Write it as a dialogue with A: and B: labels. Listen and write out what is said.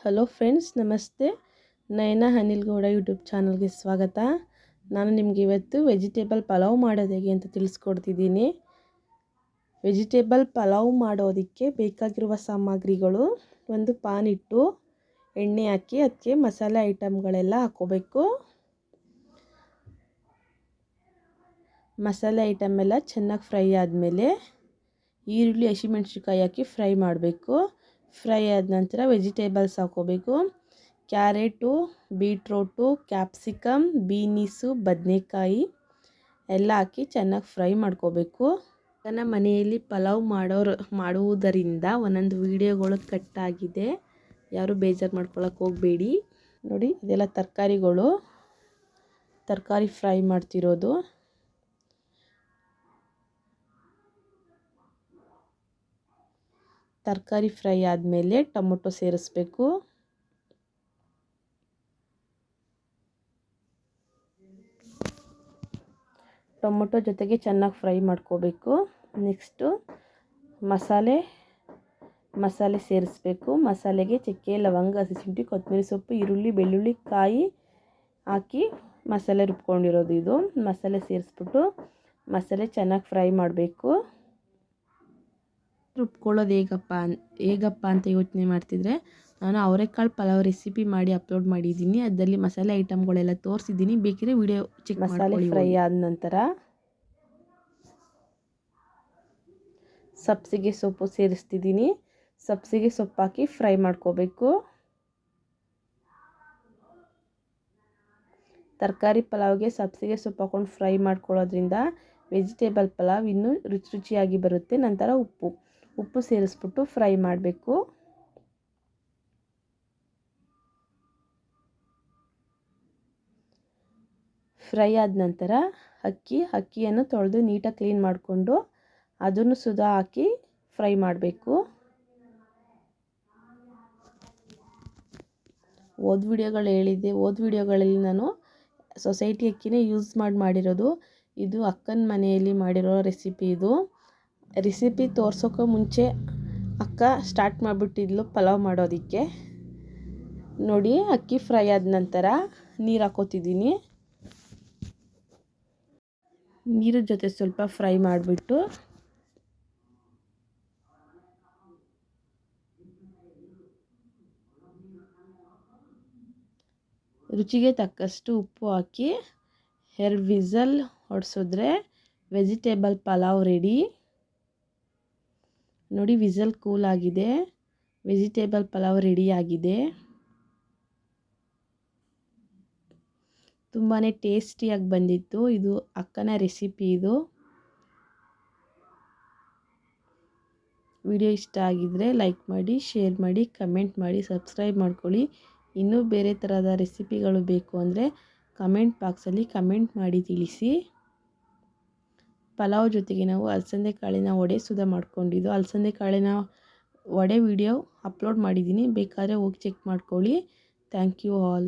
A: Hello friends, ನಮಸ್ತೆ. Nayana Anil Gowda YouTube ಚಾನಲ್ಗೆ ಸ್ವಾಗತ. ನಾನು ನಿಮಗೆ ಇವತ್ತು ವೆಜಿಟೇಬಲ್ ಪಲಾವ್ ಮಾಡೋದು ಹೇಗೆ ಅಂತ ತಿಳಿಸ್ಕೊಡ್ತಿದ್ದೀನಿ. ವೆಜಿಟೇಬಲ್ ಪಲಾವ್ ಮಾಡೋದಕ್ಕೆ ಬೇಕಾಗಿರುವ ಸಾಮಗ್ರಿಗಳು: ಒಂದು ಪಾನ್ ಇಟ್ಟು ಎಣ್ಣೆ ಹಾಕಿ ಅದಕ್ಕೆ ಮಸಾಲೆ ಐಟಮ್ಗಳೆಲ್ಲ ಹಾಕ್ಕೋಬೇಕು. ಮಸಾಲೆ ಐಟಮ್ ಎಲ್ಲ ಚೆನ್ನಾಗಿ ಫ್ರೈ ಆದಮೇಲೆ ಈರುಳ್ಳಿ ಹಸಿಮೆಣ್ಸಿನ್ಕಾಯಿ ಹಾಕಿ ಫ್ರೈ ಮಾಡಬೇಕು. ಫ್ರೈ ಆದ ನಂತರ ವೆಜಿಟೇಬಲ್ಸ್ ಹಾಕ್ಕೋಬೇಕು. ಕ್ಯಾರೆಟು, ಬೀಟ್ರೋಟು, ಕ್ಯಾಪ್ಸಿಕಮ್, ಬೀನೀಸು, ಬದನೆಕಾಯಿ ಎಲ್ಲ ಹಾಕಿ ಚೆನ್ನಾಗಿ ಫ್ರೈ ಮಾಡ್ಕೋಬೇಕು. ನನ್ನ ಮನೆಯಲ್ಲಿ ಪಲಾವ್ ಮಾಡುವುದರಿಂದ ಒಂದೊಂದು ವೀಡಿಯೋಗಳು ಕಟ್ಟಾಗಿದೆ, ಯಾರು ಬೇಜಾರು ಮಾಡ್ಕೊಳ್ಳೋಕೆ ಹೋಗಬೇಡಿ. ನೋಡಿ, ಇದೆಲ್ಲ ತರಕಾರಿ ಫ್ರೈ ಮಾಡ್ತಿರೋದು. ತರಕಾರಿ ಫ್ರೈ ಆದಮೇಲೆ ಟೊಮೊಟೊ ಸೇರಿಸ್ಬೇಕು. ಟೊಮೊಟೊ ಜೊತೆಗೆ ಚೆನ್ನಾಗಿ ಫ್ರೈ ಮಾಡ್ಕೋಬೇಕು. ನೆಕ್ಸ್ಟು ಮಸಾಲೆ ಸೇರಿಸ್ಬೇಕು. ಮಸಾಲೆಗೆ ಚಕ್ಕೆ, ಲವಂಗ, ಹಸಿಶುಂಠಿ, ಕೊತ್ತಂಬರಿ ಸೊಪ್ಪು, ಈರುಳ್ಳಿ, ಬೆಳ್ಳುಳ್ಳಿ, ಕಾಯಿ ಹಾಕಿ ಮಸಾಲೆ ರುಬ್ಕೊಂಡಿರೋದು ಇದು. ಮಸಾಲೆ ಸೇರಿಸ್ಬಿಟ್ಟು ಮಸಾಲೆ ಚೆನ್ನಾಗಿ ಫ್ರೈ ಮಾಡಬೇಕು. ರುಬ್ಕೊಳ್ಳೋದು ಹೇಗಪ್ಪ ಅಂತ ಯೋಚನೆ ಮಾಡ್ತಿದ್ರೆ, ನಾನು ಅವರೆಕಾಳು ಪಲಾವ್ ರೆಸಿಪಿ ಮಾಡಿ ಅಪ್ಲೋಡ್ ಮಾಡಿದ್ದೀನಿ. ಅದರಲ್ಲಿ ಮಸಾಲೆ ಐಟಮ್ಗಳೆಲ್ಲ ತೋರಿಸಿದ್ದೀನಿ, ಬೇಕಿದ್ರೆ ವಿಡಿಯೋ ಚೆಕ್ ಮಾಡಿ. ಮಸಾಲೆ ಫ್ರೈ ಆದ ನಂತರ ಸಬ್ಸಿಗೆ ಸೊಪ್ಪು ಸೇರಿಸ್ತಿದ್ದೀನಿ. ಸಬ್ಸಿಗೆ ಸೊಪ್ಪು ಹಾಕಿ ಫ್ರೈ ಮಾಡ್ಕೋಬೇಕು. ತರಕಾರಿ ಪಲಾವ್ಗೆ ಸಬ್ಸಿಗೆ ಸೊಪ್ಪು ಹಾಕ್ಕೊಂಡು ಫ್ರೈ ಮಾಡ್ಕೊಳ್ಳೋದ್ರಿಂದ ವೆಜಿಟೇಬಲ್ ಪಲಾವ್ ಇನ್ನೂ ರುಚಿಯಾಗಿ ಬರುತ್ತೆ. ನಂತರ ಉಪ್ಪು ಸೇರಿಸ್ಬಿಟ್ಟು ಫ್ರೈ ಮಾಡಬೇಕು. ಫ್ರೈ ಆದ ನಂತರ ಅಕ್ಕಿಯನ್ನು ತೊಳೆದು ನೀಟಾಗಿ ಕ್ಲೀನ್ ಮಾಡಿಕೊಂಡು ಅದನ್ನು ಸುಧಾ ಹಾಕಿ ಫ್ರೈ ಮಾಡಬೇಕು. ಹೋದ ವಿಡಿಯೋಗಳಲ್ಲಿ ನಾನು ಸೊಸೈಟಿ ಅಕ್ಕಿನೇ ಯೂಸ್ ಮಾಡಿರೋದು. ಇದು ಅಕ್ಕನ ಮನೆಯಲ್ಲಿ ಮಾಡಿರೋ ರೆಸಿಪಿ. ಇದು ರೆಸಿಪಿ ತೋರ್ಸೋಕ್ಕೂ ಮುಂಚೆ ಅಕ್ಕ ಸ್ಟಾರ್ಟ್ ಮಾಡಿಬಿಟ್ಟಿದ್ಲು ಪಲಾವ್ ಮಾಡೋದಕ್ಕೆ. ನೋಡಿ, ಅಕ್ಕಿ ಫ್ರೈ ಆದ ನಂತರ ನೀರು ಹಾಕೋತಿದ್ದೀನಿ. ನೀರು ಜೊತೆ ಸ್ವಲ್ಪ ಫ್ರೈ ಮಾಡಿಬಿಟ್ಟು ರುಚಿಗೆ ತಕ್ಕಷ್ಟು ಉಪ್ಪು ಹಾಕಿ 2 ವಿಸಲ್ ಹೊಡೆಸಿದ್ರೆ ವೆಜಿಟೇಬಲ್ ಪಲಾವ್ ರೆಡಿ. ನೋಡಿ, ವಿಸಲ್ ಕೂಲ್ ಆಗಿದೆ, ವೆಜಿಟೇಬಲ್ ಪಲಾವ್ ರೆಡಿ ಆಗಿದೆ. ತುಂಬಾ ಟೇಸ್ಟಿಯಾಗಿ ಬಂದಿತ್ತು. ಇದು ಅಕ್ಕನ ರೆಸಿಪಿ. ಇದು ವಿಡಿಯೋ ಇಷ್ಟ ಆಗಿದ್ದರೆ ಲೈಕ್ ಮಾಡಿ, ಶೇರ್ ಮಾಡಿ, ಕಮೆಂಟ್ ಮಾಡಿ, ಸಬ್ಸ್ಕ್ರೈಬ್ ಮಾಡ್ಕೊಳ್ಳಿ. ಇನ್ನೂ ಬೇರೆ ಥರದ ರೆಸಿಪಿಗಳು ಬೇಕು ಅಂದರೆ ಕಮೆಂಟ್ ಬಾಕ್ಸಲ್ಲಿ ಕಮೆಂಟ್ ಮಾಡಿ ತಿಳಿಸಿ. ಪಲಾವ್ ಜೊತೆಗೆ ನಾವು ಅಲಸಂದೆ ಕಾಳಿನ ವಡೆ ಸುಧಾ ಮಾಡ್ಕೊಂಡಿದ್ದು. ಅಲಸಂದೆ ಕಾಳಿನ ವಡೆ ವಿಡಿಯೋ ಅಪ್ಲೋಡ್ ಮಾಡಿದ್ದೀನಿ, ಬೇಕಾದರೆ ಹೋಗಿ ಚೆಕ್ ಮಾಡ್ಕೊಳ್ಳಿ. Thank you all.